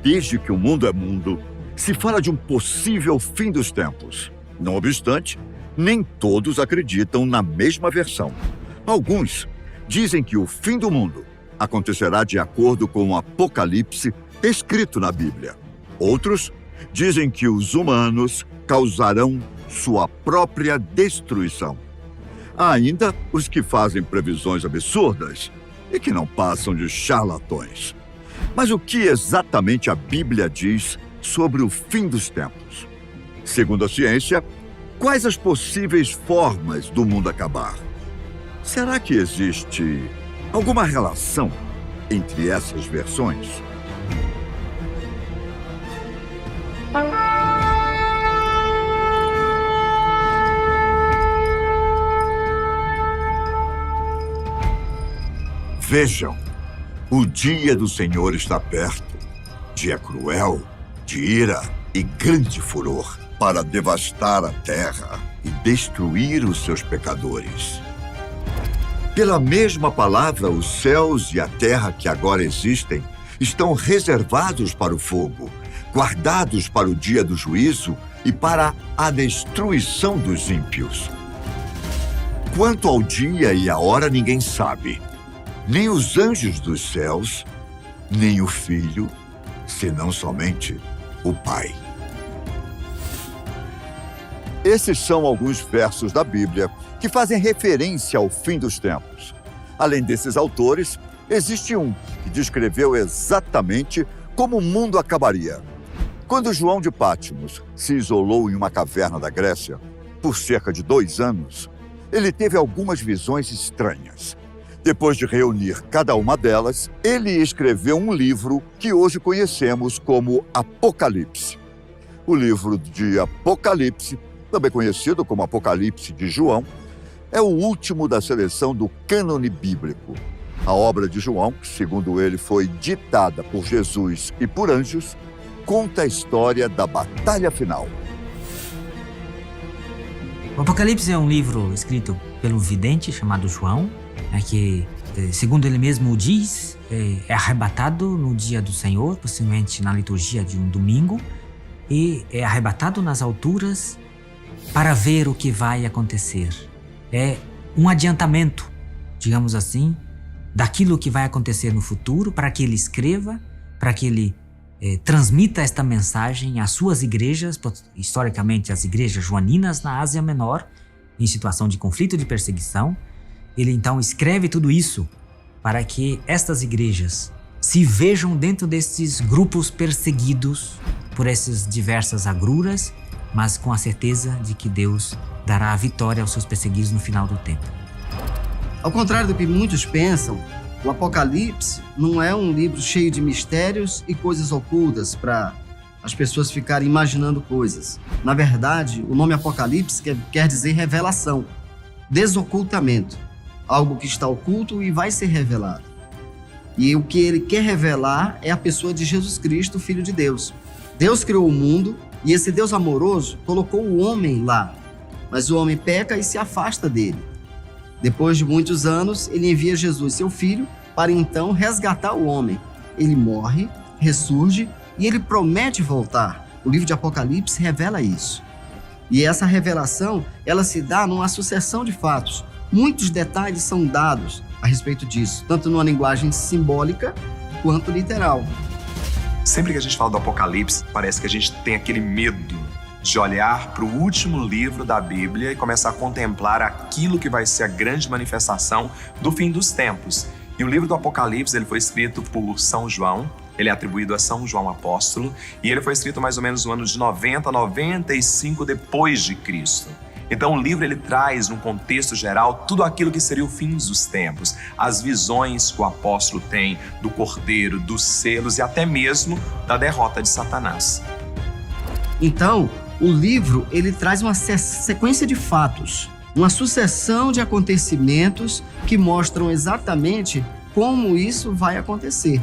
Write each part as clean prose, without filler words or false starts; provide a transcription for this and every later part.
desde que o mundo é mundo, se fala de um possível fim dos tempos. Não obstante, nem todos acreditam na mesma versão. Alguns dizem que o fim do mundo acontecerá de acordo com o Apocalipse escrito na Bíblia. Outros dizem que os humanos causarão sua própria destruição. Há ainda os que fazem previsões absurdas e que não passam de charlatões. Mas o que exatamente a Bíblia diz sobre o fim dos tempos? Segundo a ciência, quais as possíveis formas do mundo acabar? Será que existe alguma relação entre essas versões? Vejam, o dia do Senhor está perto. Dia cruel, de ira e grande furor, para devastar a terra e destruir os seus pecadores. Pela mesma palavra, os céus e a terra que agora existem estão reservados para o fogo, guardados para o dia do juízo e para a destruição dos ímpios. Quanto ao dia e a hora, ninguém sabe. Nem os anjos dos céus, nem o Filho, senão somente o Pai. Esses são alguns versos da Bíblia que fazem referência ao fim dos tempos. Além desses autores, existe um que descreveu exatamente como o mundo acabaria. Quando João de Pátmos se isolou em uma caverna da Grécia por cerca de 2 anos, ele teve algumas visões estranhas. Depois de reunir cada uma delas, ele escreveu um livro que hoje conhecemos como Apocalipse. O livro de Apocalipse, também conhecido como Apocalipse de João, é o último da seleção do cânone bíblico. A obra de João, que segundo ele foi ditada por Jesus e por anjos, conta a história da batalha final. O Apocalipse é um livro escrito pelo vidente chamado João, que, segundo ele mesmo diz, é arrebatado no dia do Senhor, possivelmente na liturgia de um domingo, e é arrebatado nas alturas para ver o que vai acontecer. É um adiantamento, digamos assim, daquilo que vai acontecer no futuro, para que ele escreva, para que ele transmita esta mensagem às suas igrejas, historicamente as igrejas joaninas na Ásia Menor, em situação de conflito e de perseguição. Ele então escreve tudo isso para que estas igrejas se vejam dentro desses grupos perseguidos por essas diversas agruras, mas com a certeza de que Deus dará a vitória aos seus perseguidos no final do tempo. Ao contrário do que muitos pensam, o Apocalipse não é um livro cheio de mistérios e coisas ocultas para as pessoas ficarem imaginando coisas. Na verdade, o nome Apocalipse quer dizer revelação, desocultamento. Algo que está oculto e vai ser revelado. E o que ele quer revelar é a pessoa de Jesus Cristo, Filho de Deus. Deus criou o mundo e esse Deus amoroso colocou o homem lá. Mas o homem peca e se afasta dele. Depois de muitos anos, ele envia Jesus, seu filho, para então resgatar o homem. Ele morre, ressurge e ele promete voltar. O livro de Apocalipse revela isso. E essa revelação, ela se dá numa sucessão de fatos. Muitos detalhes são dados a respeito disso, tanto numa linguagem simbólica quanto literal. Sempre que a gente fala do Apocalipse, parece que a gente tem aquele medo de olhar para o último livro da Bíblia e começar a contemplar aquilo que vai ser a grande manifestação do fim dos tempos. E o livro do Apocalipse ele foi escrito por São João, ele é atribuído a São João Apóstolo, e ele foi escrito mais ou menos no ano de 90 a 95 depois de Cristo. Então o livro ele traz, num contexto geral, tudo aquilo que seria o fim dos tempos, as visões que o apóstolo tem do Cordeiro, dos selos e até mesmo da derrota de Satanás. Então, o livro ele traz uma sequência de fatos, uma sucessão de acontecimentos que mostram exatamente como isso vai acontecer.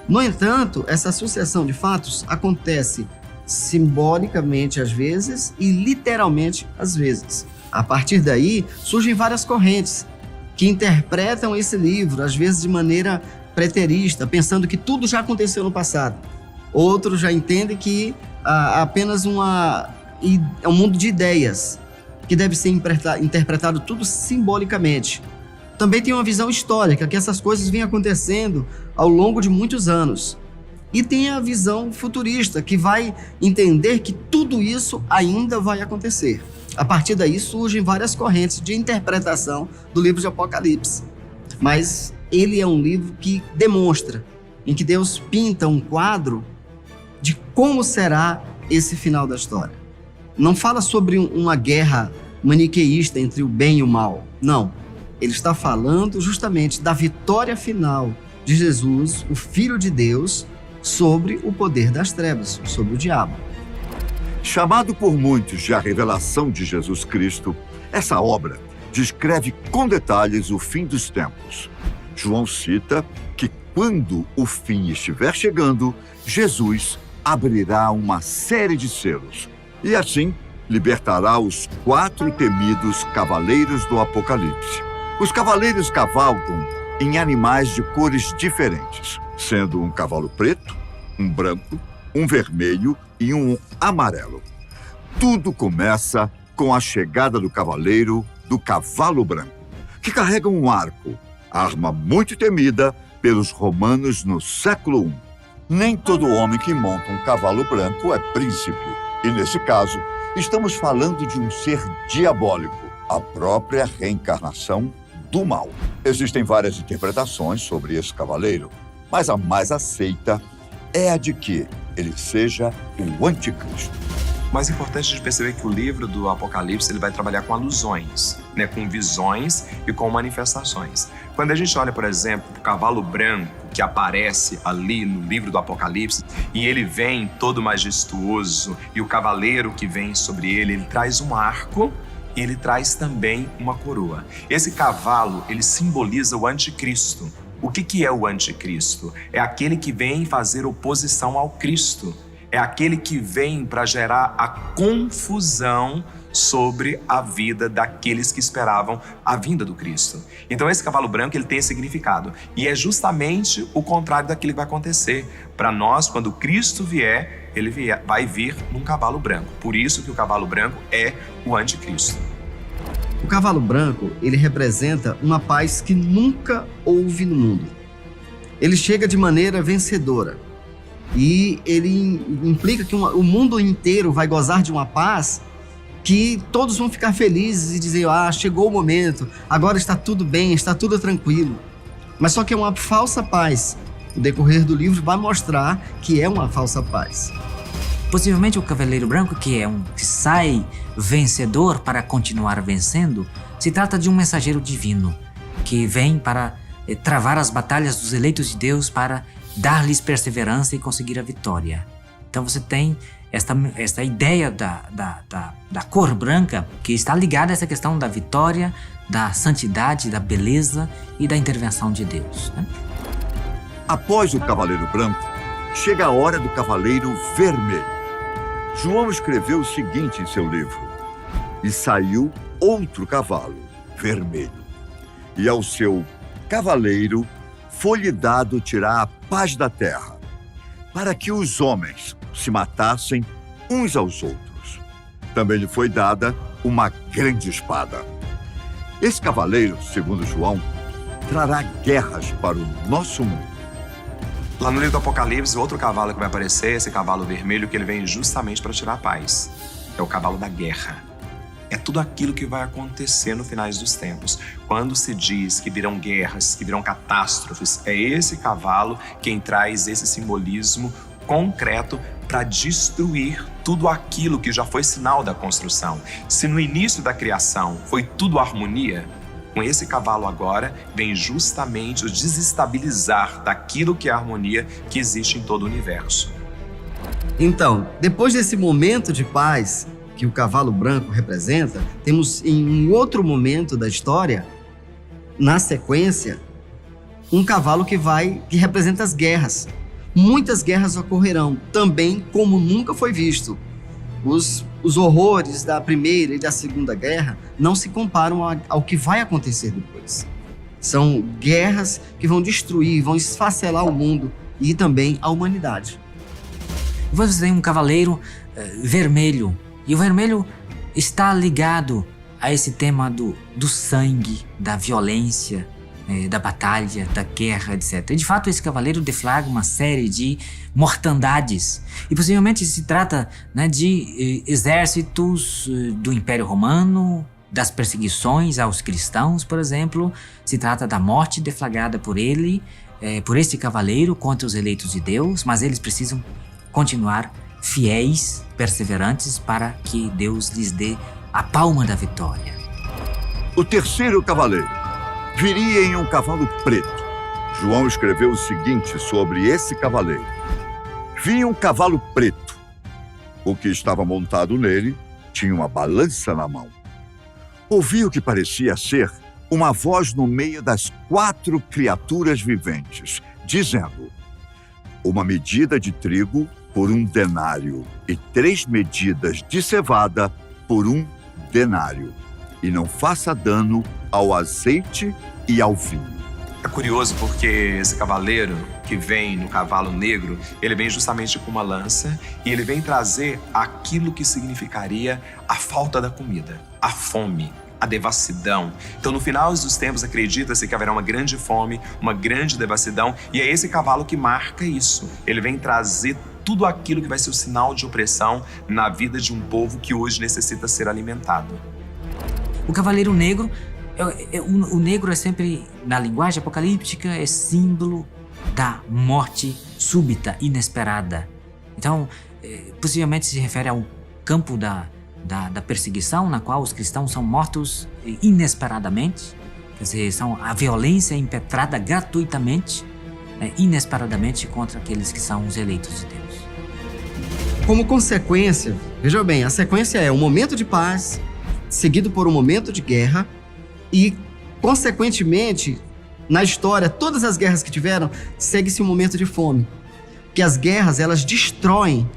No entanto, essa sucessão de fatos acontece simbolicamente às vezes e literalmente às vezes. A partir daí, surgem várias correntes que interpretam esse livro, às vezes de maneira preterista, pensando que tudo já aconteceu no passado. Outros já entendem que apenas é um mundo de ideias, que deve ser interpretado tudo simbolicamente. Também tem uma visão histórica, que essas coisas vêm acontecendo ao longo de muitos anos. E tem a visão futurista, que vai entender que tudo isso ainda vai acontecer. A partir daí surgem várias correntes de interpretação do livro de Apocalipse. Mas ele é um livro que demonstra, em que Deus pinta um quadro de como será esse final da história. Não fala sobre uma guerra maniqueísta entre o bem e o mal. Não. Ele está falando justamente da vitória final de Jesus, o Filho de Deus, sobre o poder das trevas, sobre o diabo. Chamado por muitos de a revelação de Jesus Cristo, essa obra descreve com detalhes o fim dos tempos. João cita que quando o fim estiver chegando, Jesus abrirá uma série de selos e assim libertará os 4 temidos cavaleiros do Apocalipse. Os cavaleiros cavalgam em animais de cores diferentes, sendo um cavalo preto, um branco, um vermelho e um amarelo. Tudo começa com a chegada do cavaleiro do cavalo branco, que carrega um arco, arma muito temida pelos romanos no século I. Nem todo homem que monta um cavalo branco é príncipe, e nesse caso, estamos falando de um ser diabólico, a própria reencarnação do mal. Existem várias interpretações sobre esse cavaleiro, mas a mais aceita é a de que ele seja o anticristo. O mais importante de perceber que o livro do Apocalipse ele vai trabalhar com alusões, né, com visões e com manifestações. Quando a gente olha, por exemplo, o cavalo branco que aparece ali no livro do Apocalipse e ele vem todo majestuoso e o cavaleiro que vem sobre ele traz um arco e ele traz também uma coroa. Esse cavalo, ele simboliza o anticristo. O que é o anticristo? É aquele que vem fazer oposição ao Cristo. É aquele que vem para gerar a confusão sobre a vida daqueles que esperavam a vinda do Cristo. Então esse cavalo branco ele tem esse significado. E é justamente o contrário daquilo que vai acontecer. Para nós, quando Cristo vier, vai vir num cavalo branco. Por isso que o cavalo branco é o anticristo. O cavalo branco, ele representa uma paz que nunca houve no mundo. Ele chega de maneira vencedora. E ele implica que o mundo inteiro vai gozar de uma paz que todos vão ficar felizes e dizer, chegou o momento, agora está tudo bem, está tudo tranquilo. Mas só que é uma falsa paz. O decorrer do livro vai mostrar que é uma falsa paz. Possivelmente o Cavaleiro Branco, que sai vencedor para continuar vencendo, se trata de um mensageiro divino que vem para travar as batalhas dos eleitos de Deus para dar-lhes perseverança e conseguir a vitória. Então você tem esta ideia da cor branca que está ligada a essa questão da vitória, da santidade, da beleza e da intervenção de Deus, né? Após o Cavaleiro Branco, chega a hora do Cavaleiro Vermelho. João escreveu o seguinte em seu livro: e saiu outro cavalo, vermelho, e ao seu cavaleiro foi-lhe dado tirar a paz da terra, para que os homens se matassem uns aos outros. Também lhe foi dada uma grande espada. Esse cavaleiro, segundo João, trará guerras para o nosso mundo. Lá no livro do Apocalipse, outro cavalo que vai aparecer, esse cavalo vermelho, que ele vem justamente para tirar a paz. É o cavalo da guerra. É tudo aquilo que vai acontecer no finais dos tempos. Quando se diz que virão guerras, que virão catástrofes, é esse cavalo quem traz esse simbolismo concreto para destruir tudo aquilo que já foi sinal da construção. Se no início da criação foi tudo harmonia, com esse cavalo agora vem justamente o desestabilizar daquilo que é a harmonia que existe em todo o universo. Então, depois desse momento de paz que o cavalo branco representa, temos em um outro momento da história, na sequência, um cavalo que representa as guerras. Muitas guerras ocorrerão, também como nunca foi visto. Os horrores da Primeira e da Segunda Guerra não se comparam ao que vai acontecer depois. São guerras que vão destruir, vão esfacelar o mundo e também a humanidade. Depois você tem um cavaleiro vermelho. E o vermelho está ligado a esse tema do sangue, da violência, da batalha, da guerra, etc. E de fato esse cavaleiro deflagra uma série de mortandades. E possivelmente se trata, né, de exércitos do Império Romano, das perseguições aos cristãos, por exemplo. Se trata da morte deflagrada por ele, por este cavaleiro contra os eleitos de Deus, mas eles precisam continuar fiéis, perseverantes, para que Deus lhes dê a palma da vitória. O terceiro cavaleiro viria em um cavalo preto. João escreveu o seguinte sobre esse cavaleiro: vinha um cavalo preto. O que estava montado nele tinha uma balança na mão. Ouvi o que parecia ser uma voz no meio das 4 criaturas viventes, dizendo: uma medida de trigo por 1 denário e 3 medidas de cevada por 1 denário. E não faça dano ao azeite e ao vinho. É curioso porque esse cavaleiro que vem no cavalo negro, ele vem justamente com uma lança e ele vem trazer aquilo que significaria a falta da comida, a fome, a devassidão. Então, no final dos tempos, acredita-se que haverá uma grande fome, uma grande devassidão, e é esse cavalo que marca isso. Ele vem trazer tudo aquilo que vai ser o sinal de opressão na vida de um povo que hoje necessita ser alimentado. O cavaleiro negro, o negro é sempre, na linguagem apocalíptica, é símbolo da morte súbita, inesperada. Então, possivelmente se refere ao campo da perseguição, na qual os cristãos são mortos inesperadamente. Quer dizer, a violência impetrada gratuitamente, inesperadamente, contra aqueles que são os eleitos de Deus. Como consequência, veja bem, a sequência é um momento de paz, seguido por um momento de guerra, e, consequentemente, na história, todas as guerras que tiveram, segue-se um momento de fome. Porque as guerras, elas destroem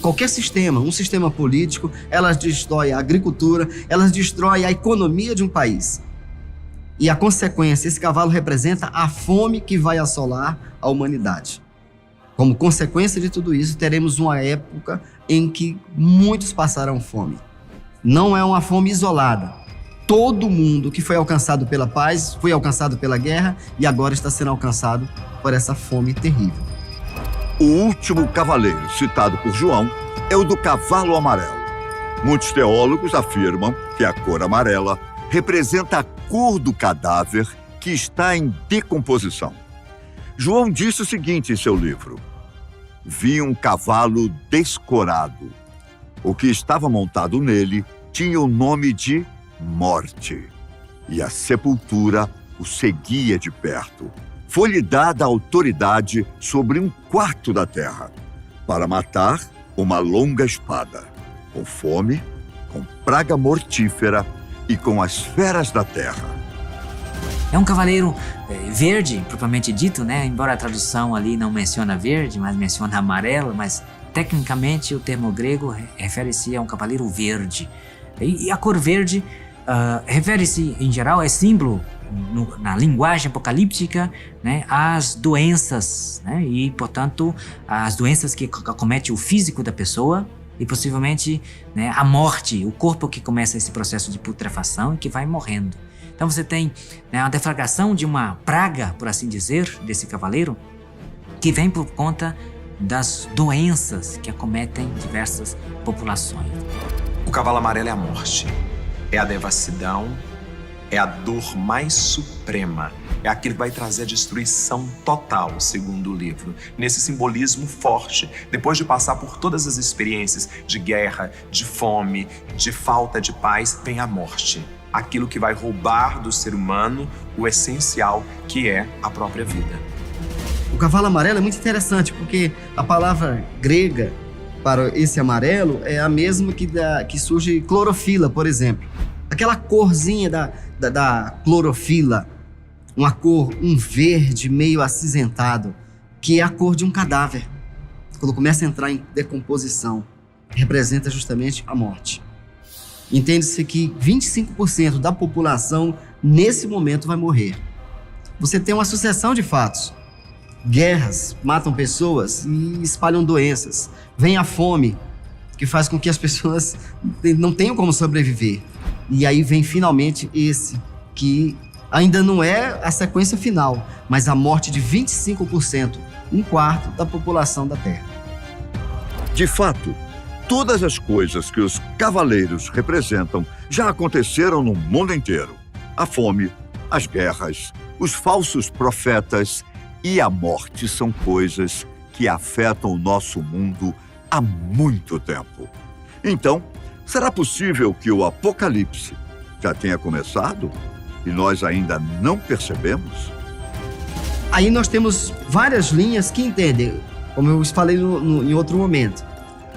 qualquer sistema, um sistema político, elas destroem a agricultura, elas destroem a economia de um país. E a consequência, esse cavalo representa a fome que vai assolar a humanidade. Como consequência de tudo isso, teremos uma época em que muitos passarão fome. Não é uma fome isolada. Todo mundo que foi alcançado pela paz, foi alcançado pela guerra e agora está sendo alcançado por essa fome terrível. O último cavaleiro citado por João é o do cavalo amarelo. Muitos teólogos afirmam que a cor amarela representa a cor do cadáver que está em decomposição. João disse o seguinte em seu livro: vi um cavalo descorado. O que estava montado nele tinha o nome de Morte, e a sepultura o seguia de perto. Foi-lhe dada a autoridade sobre 1/4 da terra, para matar uma longa espada, com fome, com praga mortífera e com as feras da terra. É um cavaleiro verde, propriamente dito, né? Embora a tradução ali não menciona verde, mas menciona amarelo, mas tecnicamente o termo grego refere-se a um cavaleiro verde. E a cor verde refere-se, em geral, é símbolo, na linguagem apocalíptica, né, às doenças, né? E, portanto, as doenças que acometem o físico da pessoa e, possivelmente, né, a morte, o corpo que começa esse processo de putrefação e que vai morrendo. Então você tem, né, a deflagração de uma praga, por assim dizer, desse cavaleiro, que vem por conta das doenças que acometem diversas populações. O cavalo amarelo é a morte, é a devassidão, é a dor mais suprema, é aquilo que vai trazer a destruição total, segundo o livro. Nesse simbolismo forte, depois de passar por todas as experiências de guerra, de fome, de falta de paz, vem a morte. Aquilo que vai roubar do ser humano o essencial, que é a própria vida. O cavalo amarelo é muito interessante, porque a palavra grega para esse amarelo é a mesma que surge clorofila, por exemplo. Aquela corzinha da clorofila, uma cor, um verde meio acinzentado, que é a cor de um cadáver. Quando começa a entrar em decomposição, representa justamente a morte. Entende-se que 25% da população, nesse momento, vai morrer. Você tem uma sucessão de fatos. guerras matam pessoas e espalham doenças. Vem a fome, que faz com que as pessoas não tenham como sobreviver. E aí vem finalmente esse, que ainda não é a sequência final, mas a morte de 25%, 1/4 da população da Terra. De fato, todas as coisas que os cavaleiros representam já aconteceram no mundo inteiro. A fome, as guerras, os falsos profetas e a morte são coisas que afetam o nosso mundo há muito tempo. Então, será possível que o Apocalipse já tenha começado e nós ainda não percebemos? Aí nós temos várias linhas que entendem, como eu falei em outro momento.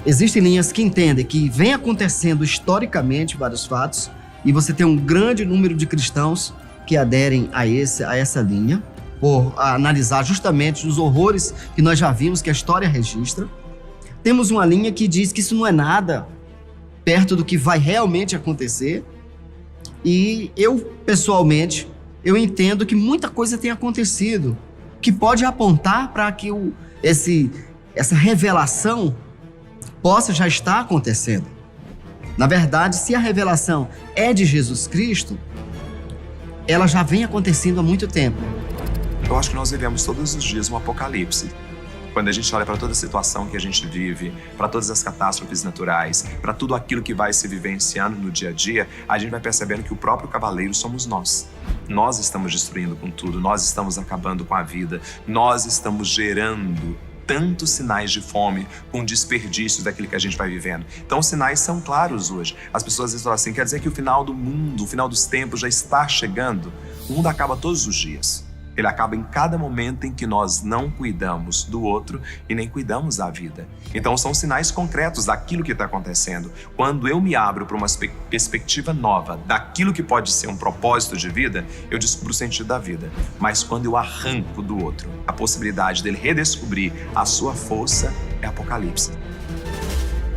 Existem linhas que entendem que vem acontecendo historicamente vários fatos e você tem um grande número de cristãos que aderem a essa linha, por analisar justamente os horrores que nós já vimos que a história registra. Temos uma linha que diz que isso não é nada perto do que vai realmente acontecer. E eu, pessoalmente, eu entendo que muita coisa tem acontecido, que pode apontar para que essa revelação possa já estar acontecendo. Na verdade, se a revelação é de Jesus Cristo, ela já vem acontecendo há muito tempo. Eu acho que nós vivemos todos os dias um apocalipse. Quando a gente olha para toda a situação que a gente vive, para todas as catástrofes naturais, para tudo aquilo que vai se vivenciando no dia a dia, a gente vai percebendo que o próprio cavaleiro somos nós. Nós estamos destruindo com tudo, nós estamos acabando com a vida, nós estamos gerando tantos sinais de fome, com desperdícios daquilo que a gente vai vivendo. Então os sinais são claros hoje. As pessoas às vezes falam assim, quer dizer que o final do mundo, o final dos tempos já está chegando? O mundo acaba todos os dias. Ele acaba em cada momento em que nós não cuidamos do outro e nem cuidamos da vida. Então são sinais concretos daquilo que está acontecendo. Quando eu me abro para uma perspectiva nova daquilo que pode ser um propósito de vida, eu descubro o sentido da vida. Mas quando eu arranco do outro a possibilidade dele redescobrir a sua força, é Apocalipse.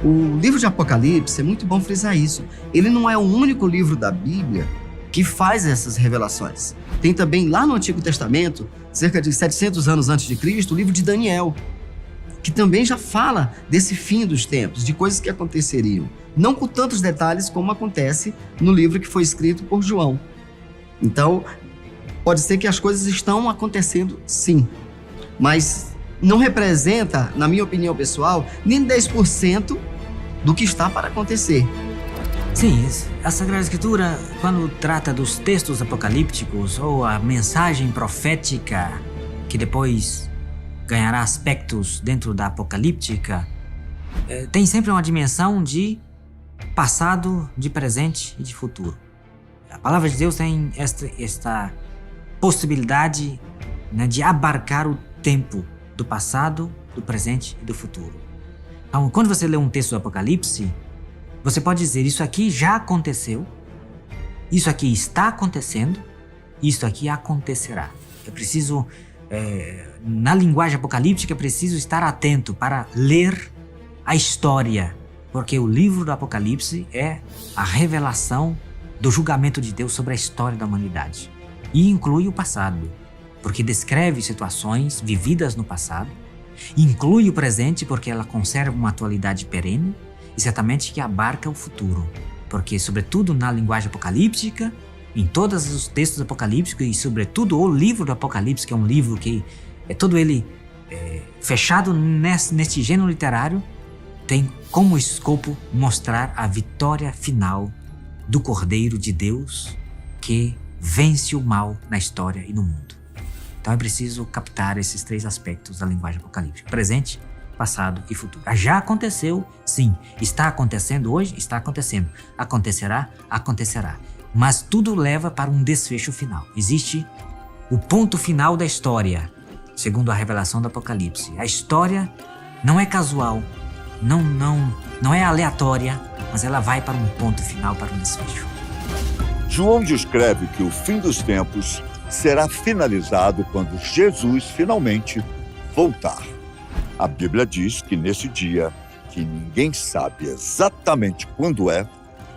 O livro de Apocalipse, é muito bom frisar isso, ele não é o único livro da Bíblia que faz essas revelações. Tem também lá no Antigo Testamento, cerca de 700 anos antes de Cristo, o livro de Daniel, que também já fala desse fim dos tempos, de coisas que aconteceriam. Não com tantos detalhes como acontece no livro que foi escrito por João. Então, pode ser que as coisas estão acontecendo sim, mas não representa, na minha opinião pessoal, nem 10% do que está para acontecer. Sim, a Sagrada Escritura, quando trata dos textos apocalípticos ou a mensagem profética que depois ganhará aspectos dentro da apocalíptica, tem sempre uma dimensão de passado, de presente e de futuro. A palavra de Deus tem esta possibilidade, né, de abarcar o tempo do passado, do presente e do futuro. Então, quando você lê um texto do Apocalipse, você pode dizer, isso aqui já aconteceu, isso aqui está acontecendo, isso aqui acontecerá. É preciso, na linguagem apocalíptica, é preciso estar atento para ler a história, porque o livro do Apocalipse é a revelação do julgamento de Deus sobre a história da humanidade. E inclui o passado, porque descreve situações vividas no passado, inclui o presente, porque ela conserva uma atualidade perene, e certamente que abarca o futuro, porque sobretudo na linguagem apocalíptica, em todos os textos apocalípticos e sobretudo o livro do Apocalipse, que é um livro que é todo ele fechado neste gênero literário, tem como escopo mostrar a vitória final do Cordeiro de Deus que vence o mal na história e no mundo. Então é preciso captar esses 3 aspectos da linguagem apocalíptica: presente, passado e futuro. Já aconteceu, sim. Está acontecendo hoje? Está acontecendo. Acontecerá? Acontecerá. Mas tudo leva para um desfecho final. Existe o ponto final da história, segundo a revelação do Apocalipse. A história não é casual, não é aleatória, mas ela vai para um ponto final, para um desfecho. João descreve que o fim dos tempos será finalizado quando Jesus finalmente voltar. A Bíblia diz que nesse dia, que ninguém sabe exatamente quando é,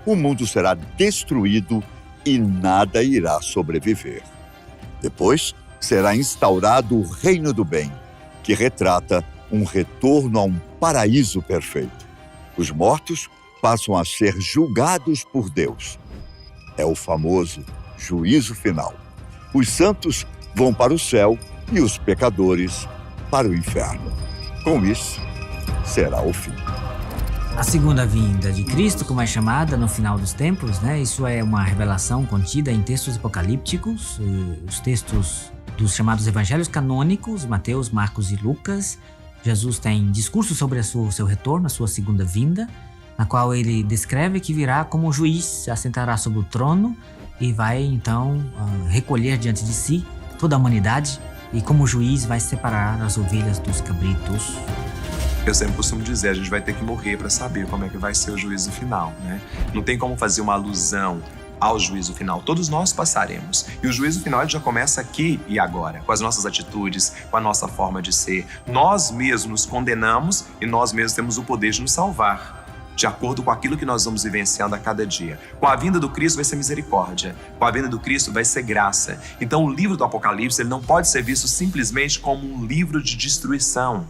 o mundo será destruído e nada irá sobreviver. Depois, será instaurado o reino do bem, que retrata um retorno a um paraíso perfeito. Os mortos passam a ser julgados por Deus. É o famoso juízo final. Os santos vão para o céu e os pecadores para o inferno. Com isso, será o fim. A segunda vinda de Cristo, como é chamada no final dos tempos, isso é uma revelação contida em textos apocalípticos, os textos dos chamados evangelhos canônicos, Mateus, Marcos e Lucas. Jesus tem discurso sobre o seu retorno, a sua segunda vinda, na qual ele descreve que virá como juiz, se assentará sobre o trono e vai então recolher diante de si toda a humanidade e como juiz vai separar as ovelhas dos cabritos. Eu sempre costumo dizer, a gente vai ter que morrer para saber como é que vai ser o juízo final, né? Não tem como fazer uma alusão ao juízo final. Todos nós passaremos. E o juízo final já começa aqui e agora, com as nossas atitudes, com a nossa forma de ser. Nós mesmos nos condenamos e nós mesmos temos o poder de nos salvar, de acordo com aquilo que nós vamos vivenciando a cada dia. Com a vinda do Cristo vai ser misericórdia. Com a vinda do Cristo vai ser graça. Então o livro do Apocalipse ele não pode ser visto simplesmente como um livro de destruição,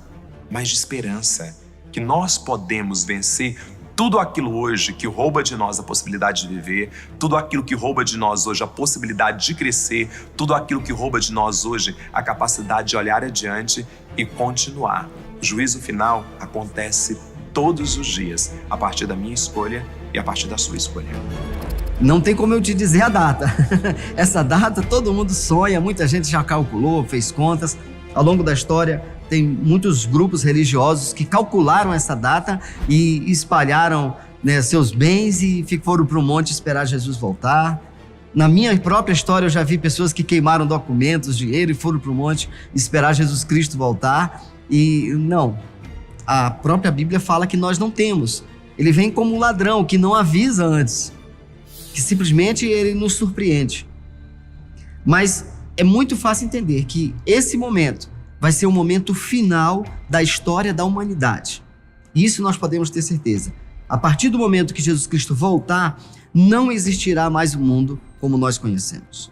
mas de esperança, que nós podemos vencer tudo aquilo hoje que rouba de nós a possibilidade de viver, tudo aquilo que rouba de nós hoje a possibilidade de crescer, tudo aquilo que rouba de nós hoje a capacidade de olhar adiante e continuar. O juízo final acontece todos os dias, a partir da minha escolha e a partir da sua escolha. Não tem como eu te dizer a data. Essa data todo mundo sonha, muita gente já calculou, fez contas. Ao longo da história, tem muitos grupos religiosos que calcularam essa data e espalharam seus bens e foram para o monte esperar Jesus voltar. Na minha própria história, eu já vi pessoas que queimaram documentos, dinheiro e foram para o monte esperar Jesus Cristo voltar. E não, a própria Bíblia fala que nós não temos. Ele vem como um ladrão que não avisa antes, que simplesmente ele nos surpreende. Mas é muito fácil entender que esse momento vai ser o momento final da história da humanidade. Isso nós podemos ter certeza. A partir do momento que Jesus Cristo voltar, não existirá mais o mundo como nós conhecemos.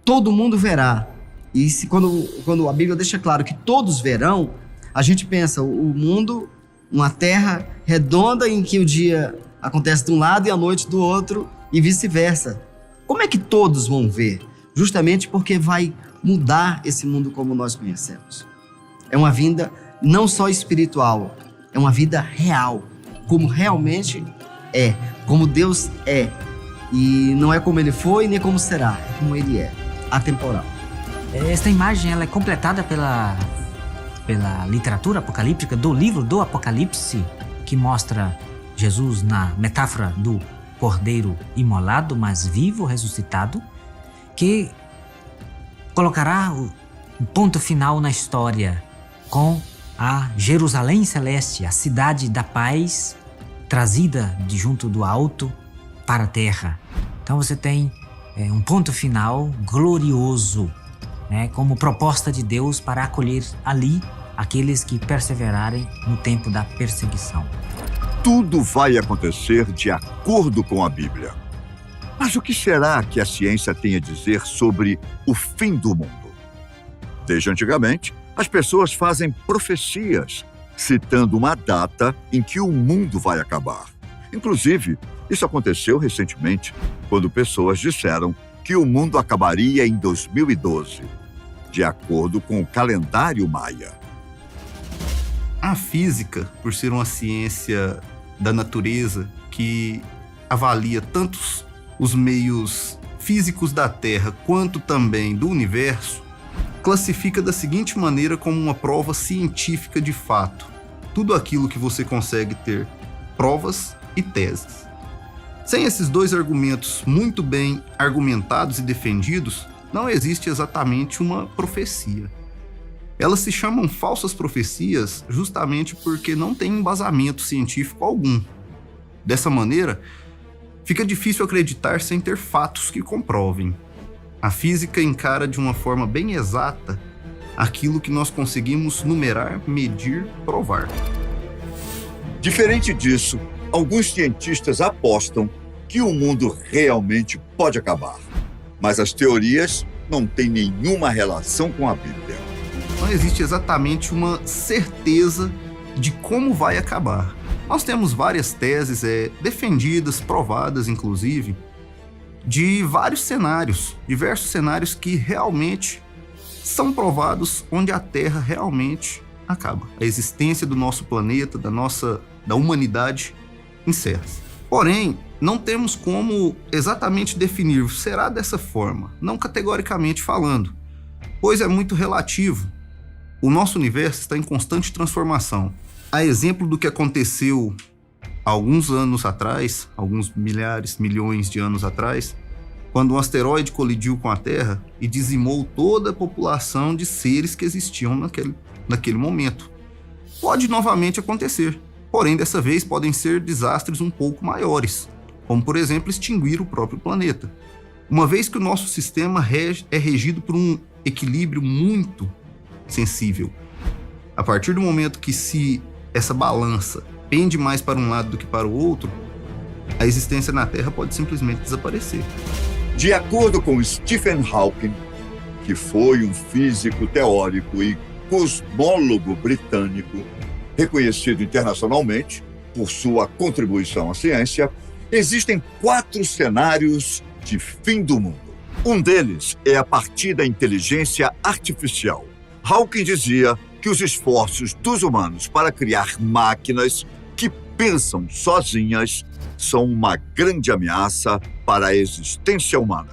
Todo mundo verá. E quando a Bíblia deixa claro que todos verão, a gente pensa o mundo, uma terra redonda em que o dia acontece de um lado e a noite do outro e vice-versa. Como é que todos vão ver? Justamente porque vai mudar esse mundo como nós conhecemos. É uma vinda não só espiritual, é uma vida real, como realmente é, como Deus é. E não é como ele foi, nem como será, é como ele é, atemporal. Esta imagem ela é completada pela literatura apocalíptica do livro do Apocalipse, que mostra Jesus na metáfora do cordeiro imolado, mas vivo, ressuscitado, que colocará o ponto final na história com a Jerusalém Celeste, a cidade da paz, trazida de junto do alto para a terra. Então você tem um ponto final glorioso, como proposta de Deus para acolher ali aqueles que perseverarem no tempo da perseguição. Tudo vai acontecer de acordo com a Bíblia. Mas o que será que a ciência tem a dizer sobre o fim do mundo? Desde antigamente, as pessoas fazem profecias, citando uma data em que o mundo vai acabar. Inclusive, isso aconteceu recentemente, quando pessoas disseram que o mundo acabaria em 2012, de acordo com o calendário maia. A física, por ser uma ciência da natureza que avalia tanto os meios físicos da Terra quanto também do universo, classifica da seguinte maneira como uma prova científica de fato. Tudo aquilo que você consegue ter provas e teses. Sem esses dois argumentos muito bem argumentados e defendidos, não existe exatamente uma profecia. Elas se chamam falsas profecias justamente porque não tem embasamento científico algum. Dessa maneira, fica difícil acreditar sem ter fatos que comprovem. A física encara de uma forma bem exata aquilo que nós conseguimos numerar, medir, provar. Diferente disso, alguns cientistas apostam que o mundo realmente pode acabar. Mas as teorias não têm nenhuma relação com a Bíblia. não existe exatamente uma certeza de como vai acabar. Nós temos várias teses defendidas, provadas inclusive, de vários cenários, diversos cenários que realmente são provados onde a Terra realmente acaba. A existência do nosso planeta, da humanidade, encerra-se. Porém, não temos como exatamente definir, será dessa forma, não categoricamente falando, pois é muito relativo. O nosso universo está em constante transformação. A exemplo do que aconteceu há alguns anos atrás, alguns milhares, milhões de anos atrás, quando um asteroide colidiu com a Terra e dizimou toda a população de seres que existiam naquele momento. Pode novamente acontecer, porém dessa vez podem ser desastres um pouco maiores, como por exemplo extinguir o próprio planeta. Uma vez que o nosso sistema é regido por um equilíbrio muito sensível. A partir do momento que se essa balança pende mais para um lado do que para o outro, a existência na Terra pode simplesmente desaparecer. De acordo com Stephen Hawking, que foi um físico teórico e cosmólogo britânico, reconhecido internacionalmente por sua contribuição à ciência, existem 4 cenários de fim do mundo. Um deles é a partir da inteligência artificial. Hawking dizia que os esforços dos humanos para criar máquinas que pensam sozinhas são uma grande ameaça para a existência humana.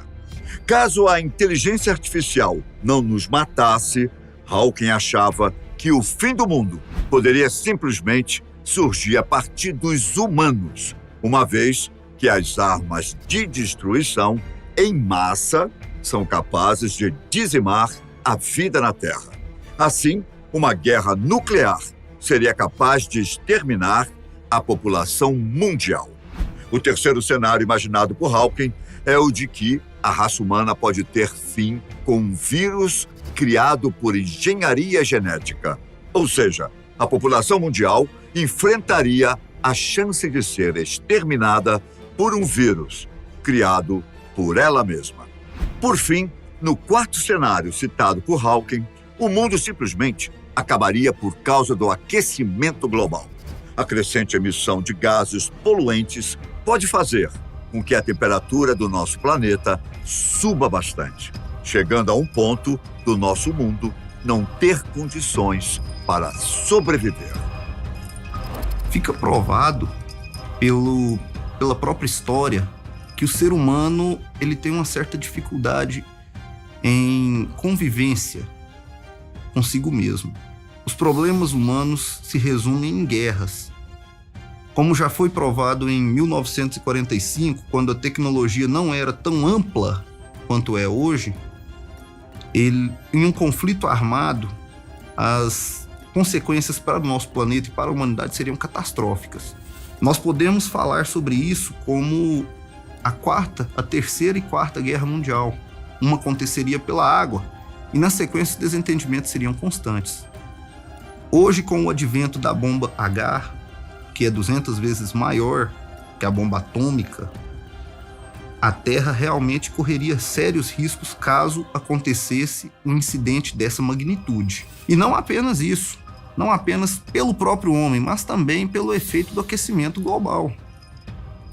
Caso a inteligência artificial não nos matasse, Hawking achava que o fim do mundo poderia simplesmente surgir a partir dos humanos, uma vez que as armas de destruição em massa são capazes de dizimar a vida na Terra. Assim, uma guerra nuclear seria capaz de exterminar a população mundial. O terceiro cenário imaginado por Hawking é o de que a raça humana pode ter fim com um vírus criado por engenharia genética. Ou seja, a população mundial enfrentaria a chance de ser exterminada por um vírus criado por ela mesma. Por fim, no quarto cenário citado por Hawking, o mundo simplesmente acabaria por causa do aquecimento global. A crescente emissão de gases poluentes pode fazer com que a temperatura do nosso planeta suba bastante, chegando a um ponto do nosso mundo não ter condições para sobreviver. Fica provado pela própria história que o ser humano ele tem uma certa dificuldade em convivência consigo mesmo. Os problemas humanos se resumem em guerras. Como já foi provado em 1945, quando a tecnologia não era tão ampla quanto é hoje, em um conflito armado, as consequências para o nosso planeta e para a humanidade seriam catastróficas. Nós podemos falar sobre isso como a terceira e quarta guerra mundial. Uma aconteceria pela água e, na sequência, os desentendimentos seriam constantes. Hoje, com o advento da bomba H, que é 200 vezes maior que a bomba atômica, a Terra realmente correria sérios riscos caso acontecesse um incidente dessa magnitude. E não apenas isso, não apenas pelo próprio homem, mas também pelo efeito do aquecimento global.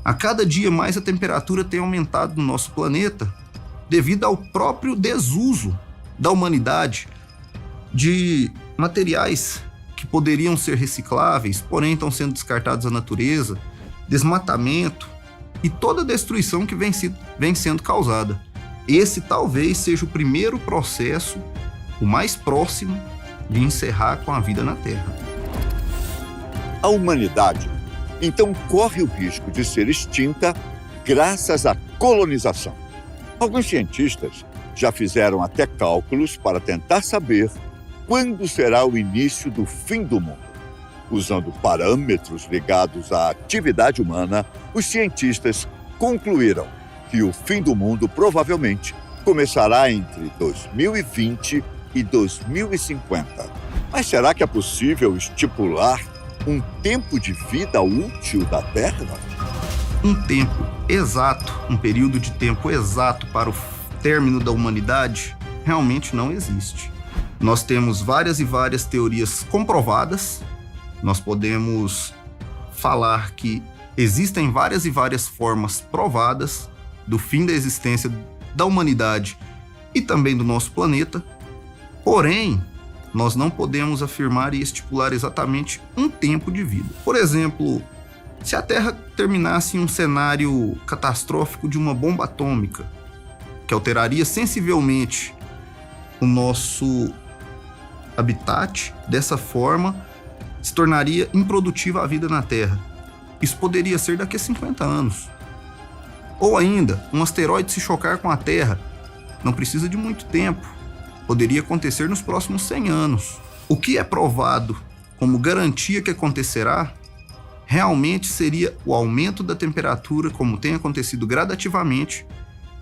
A cada dia mais a temperatura tem aumentado no nosso planeta devido ao próprio desuso da humanidade de materiais que poderiam ser recicláveis, porém estão sendo descartados à natureza, desmatamento e toda a destruição que vem sendo causada. Esse talvez seja o primeiro processo, o mais próximo, de encerrar com a vida na Terra. A humanidade, então, corre o risco de ser extinta graças à colonização. Alguns cientistas já fizeram até cálculos para tentar saber quando será o início do fim do mundo. Usando parâmetros ligados à atividade humana, os cientistas concluíram que o fim do mundo provavelmente começará entre 2020 e 2050. Mas será que é possível estipular um tempo de vida útil da Terra? Um tempo exato, um período de tempo exato para o término da humanidade, realmente não existe. Nós temos várias e várias teorias comprovadas. Nós podemos falar que existem várias e várias formas provadas do fim da existência da humanidade e também do nosso planeta. Porém, nós não podemos afirmar e estipular exatamente um tempo de vida. Por exemplo, se a Terra terminasse em um cenário catastrófico de uma bomba atômica, que alteraria sensivelmente o nosso habitat, dessa forma se tornaria improdutiva a vida na Terra. Isso poderia ser daqui a 50 anos. Ou ainda, um asteroide se chocar com a Terra. Não precisa de muito tempo. Poderia acontecer nos próximos 100 anos. O que é provado como garantia que acontecerá realmente seria o aumento da temperatura, como tem acontecido gradativamente,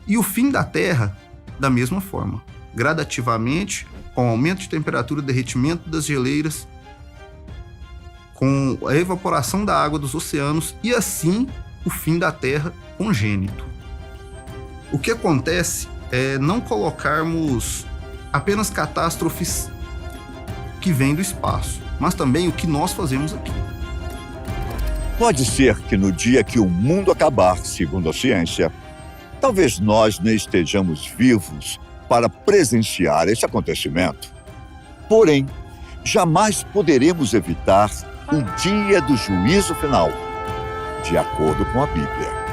e o fim da Terra da mesma forma. Gradativamente, com aumento de temperatura, derretimento das geleiras, com a evaporação da água dos oceanos e assim o fim da Terra congênito. O que acontece é não colocarmos apenas catástrofes que vêm do espaço, mas também o que nós fazemos aqui. Pode ser que no dia que o mundo acabar, segundo a ciência, talvez nós nem estejamos vivos para presenciar esse acontecimento. Porém, jamais poderemos evitar o dia do juízo final, de acordo com a Bíblia.